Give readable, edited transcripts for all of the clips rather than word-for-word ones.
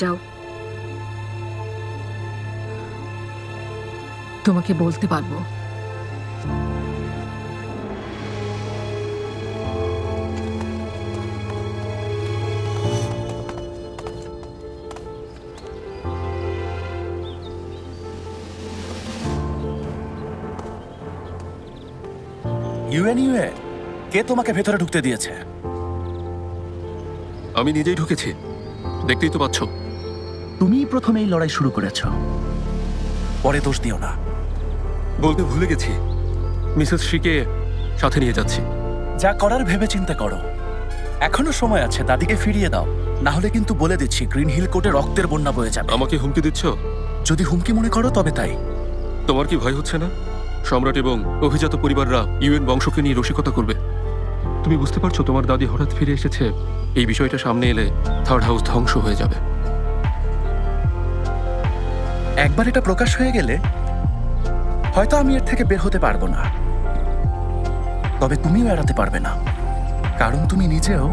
যাও, তোমাকে বলতে পারবো। ইউএনইউএ, কে তোমাকে ভেতরে ঢুকতে দিয়েছে? আমি নিজেই ঢুকেছি, দেখতেই তো পাচ্ছ। তুমিই প্রথমে এই লড়াই শুরু করেছ, পরে দোষ দিও না। বলতে ভুলে গেছি, মিসেস শ্রীকে সাথে নিয়ে যাচ্ছি। যা করার ভেবে চিন্তা করো, এখনো সময় আছে। দাদিকে ফিরিয়ে দাও, না হলে কিন্তু বলে দিচ্ছি গ্রিন হিল কোর্টে রক্তের বন্যা বয়ে যাবে। আমাকে হুমকি দিচ্ছ? যদি হুমকি মনে করো তবে তাই। তোমার কি ভয় হচ্ছে না? সম্রাট এবং অভিজাত পরিবাররা ইউএন বংশকে নিয়ে রসিকতা করবে। তুমি বুঝতে পারছো তোমার দাদি হঠাৎ ফিরে এসেছে, এই বিষয়টা সামনে এলে থার্ড হাউস ধ্বংস হয়ে যাবে। একবার এটা প্রকাশ হয়ে গেলে হয়তো আমি এর থেকে বের হতে পারবো না, তবে তুমিও এড়াতে পারবে না, কারণ তুমি নিজেও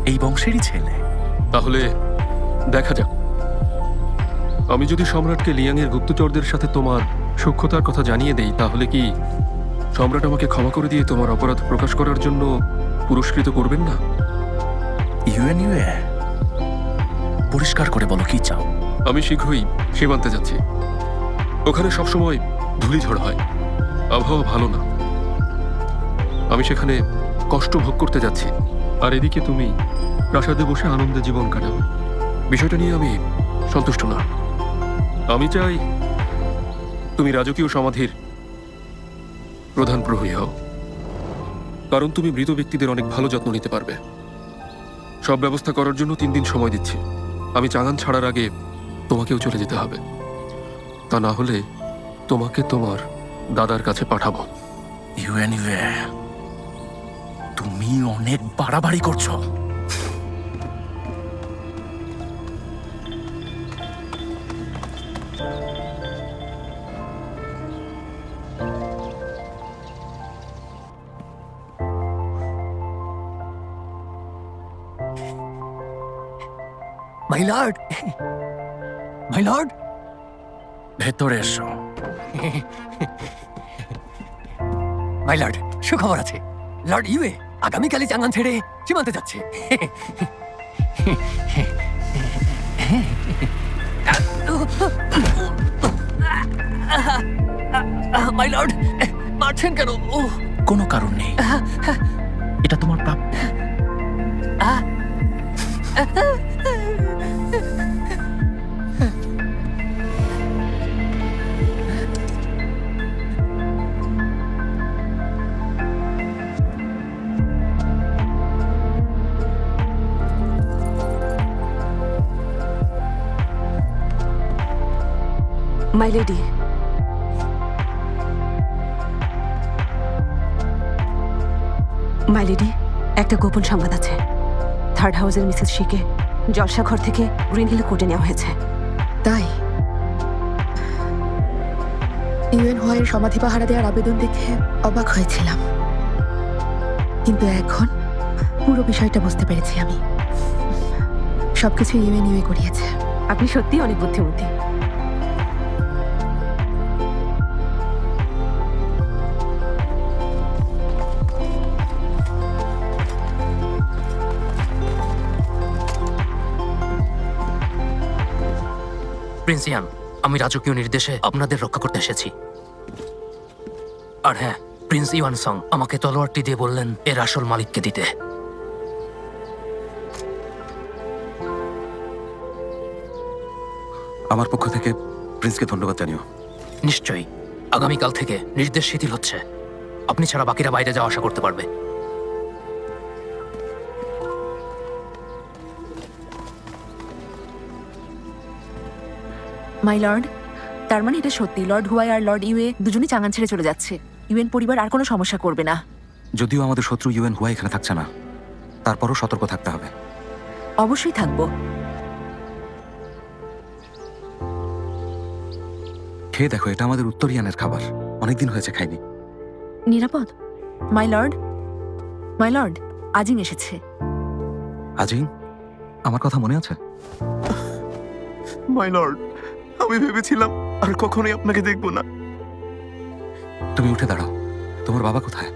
এই বংশেরই ছেলে। তাহলে দেখা যাক। আমি যদি সম্রাটকে লিয়াংয়ের গুপ্তচরদের সাথে তোমার সূক্ষ্মতার কথা জানিয়ে দেই, তাহলে কি সম্রাট আমাকে ক্ষমা করে দিয়ে তোমার অপরাধ প্রকাশ করার জন্য পুরস্কৃত করবেন না? ইউএনইউএ, পরিষ্কার করে বলো কি চাও। আমি শীঘ্রই সীমান্তে যাচ্ছি। ওখানে সবসময় ধূলিঝড় হয়, আবহাওয়া ভালো না। আমি সেখানে কষ্ট ভোগ করতে যাচ্ছি, আর এদিকে তুমি প্রাসাদে বসে আনন্দে জীবন কাটাবে। বিষয়টা নিয়ে আমি সন্তুষ্ট না। আমি চাই তুমি রাজকীয় সমাধির প্রধান প্রহরী হও, কারণ তুমি মৃত ব্যক্তিদের অনেক ভালো যত্ন নিতে পারবে। সব ব্যবস্থা করার জন্য 3 দিন সময় দিচ্ছি। আমি চাঙান ছাড়ার আগে তোমাকেও চলে যেতে হবে, তা না হলে তোমাকে তোমার দাদার কাছে পাঠাবো। ইউএনইউএ, তুমি অনেক বাড়াবাড়ি করছো। মাই লর্ড, মাই লর্ড, ভেতরে এসো। মাই লর্ড, সুখবর আছে। লর্ড ইউএ আগামীকালই চাঙ্গান ছেড়ে সীমান্তে যাচ্ছে। মাই লর্ড, মারছেন কেন? কোনো কারণ নেই, এটা তোমার প্রাপ্য। মাই লেডি, মাই লেডি, একটা গোপন সংবাদ আছে। থার্ড হাউসের মিসেস শিকে জলসাঘর থেকে গ্রিন হিল কোর্টে নেওয়া হয়েছে। তাই ইউএন হোয়াইয়ের সমাধি পাহারা দেওয়ার আবেদন দেখে অবাক হয়েছিলাম, কিন্তু এখন পুরো বিষয়টা বুঝতে পেরেছি। আমি সবকিছু ইউএনইউএ করিয়েছে। আপনি সত্যিই অনেক বুদ্ধিমতী। প্রিন্স ইয়ান, আমি রাজকীয় নির্দেশে আপনাদের রক্ষা করতে এসেছি। আর হ্যাঁ, প্রিন্স ইওয়ান সং আমাকে তলোয়ারটি দিয়ে বললেন এর আসল মালিককে দিতে। আমার পক্ষ থেকে প্রিন্সকে ধন্যবাদ জানিও। নিশ্চয়ই। আগামীকাল থেকে নির্দেশ শিথিল হচ্ছে, আপনি ছাড়া বাকিরা বাইরে যাওয়া আশা করতে পারবে। মাই লর্ড, তার মানে এটা সত্যি, লর্ড হুয়াই আর লর্ড ইউএ দুজনেই চাঙ্গান ছেড়ে চলে যাচ্ছে। ইউএন পরিবার আর কোনো সমস্যা করবে না। যদিও আমাদের শত্রু ইউএন হুয়াই এখানে থাকছে না, তারপরও সতর্ক থাকতে হবে। অবশ্যই থাকবো। খেয়ে দেখো, এটা আমাদের উত্তরিয়ানের খাবার, অনেকদিন হয়েছে খাইনি। নিরাপদ? মাই লর্ড, মাই লর্ড, আজিং এসেছে। আজিং, আমার কথা মনে আছে? মাই লর্ড, আমি ভেবেছিলাম আর কখনোই আপনাকে দেখব না। তুমি উঠে দাঁড়াও। তোমার বাবা কোথায়?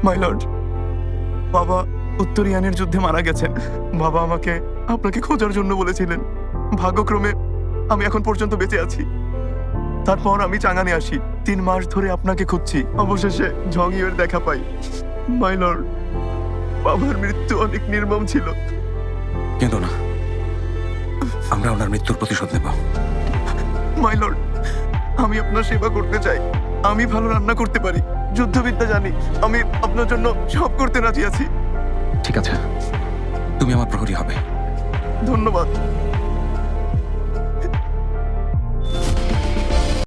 মাই লর্ড, বাবা উত্তর ইয়ানের যুদ্ধে মারা গেছেন। বাবা আমাকে আপনাকে খোঁজার জন্য বলেছিলেন। ভাগ্যক্রমে আমি এখন পর্যন্ত বেঁচে আছি। তারপর আমি চাঙানে আসি, 3 মাস ধরে আপনাকে খুঁজছি। অবশেষে ঝং ইউয়ের দেখা পাই। মাই লর্ড, বাবার মৃত্যু অনেক নির্মম ছিল। কিন্তু না, আমরা ওনার মৃত্যুর প্রতিশোধ নেব। মাই লর্ড, আমি আপনার সেবা করতে চাই। আমি ভালো রান্না করতে পারি, যুদ্ধবিদ্যা জানি। আমি আপনার জন্য সব করতে রাজি আছি। ঠিক আছে, তুমি আমার প্রহরী হবে। ধন্যবাদ।